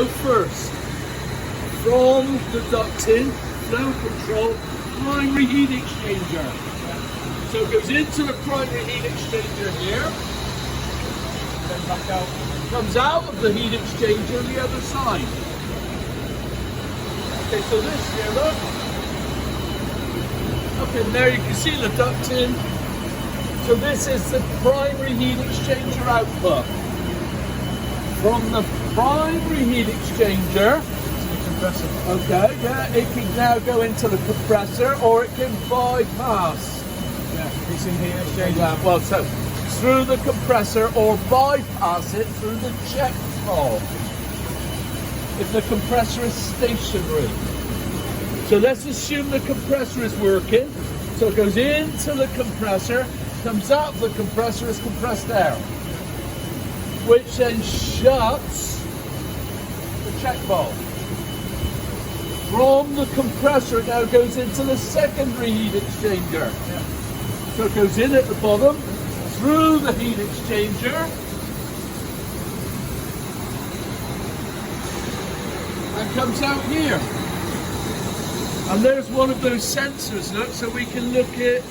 go first? From the ducting, flow control, primary heat exchanger. So it goes into the primary heat exchanger here, then back out. Comes out of the heat exchanger the other side. Okay, so this here, look. Okay, and there you can see the ducting. So this is the primary heat exchanger output. From the primary heat exchanger, okay, yeah, it can now go into the compressor or it can bypass. Yeah, it's in heat exchanger. Yeah, well, so through the compressor or bypass it through the check valve if the compressor is stationary. So let's assume the compressor is working. So it goes into the compressor, comes out of the compressor as compressed air, which then shuts the check valve. From the compressor it now goes into the secondary heat exchanger. Yeah. So it goes in at the bottom, through the heat exchanger, and comes out here. And there's one of those sensors, look, so we can look at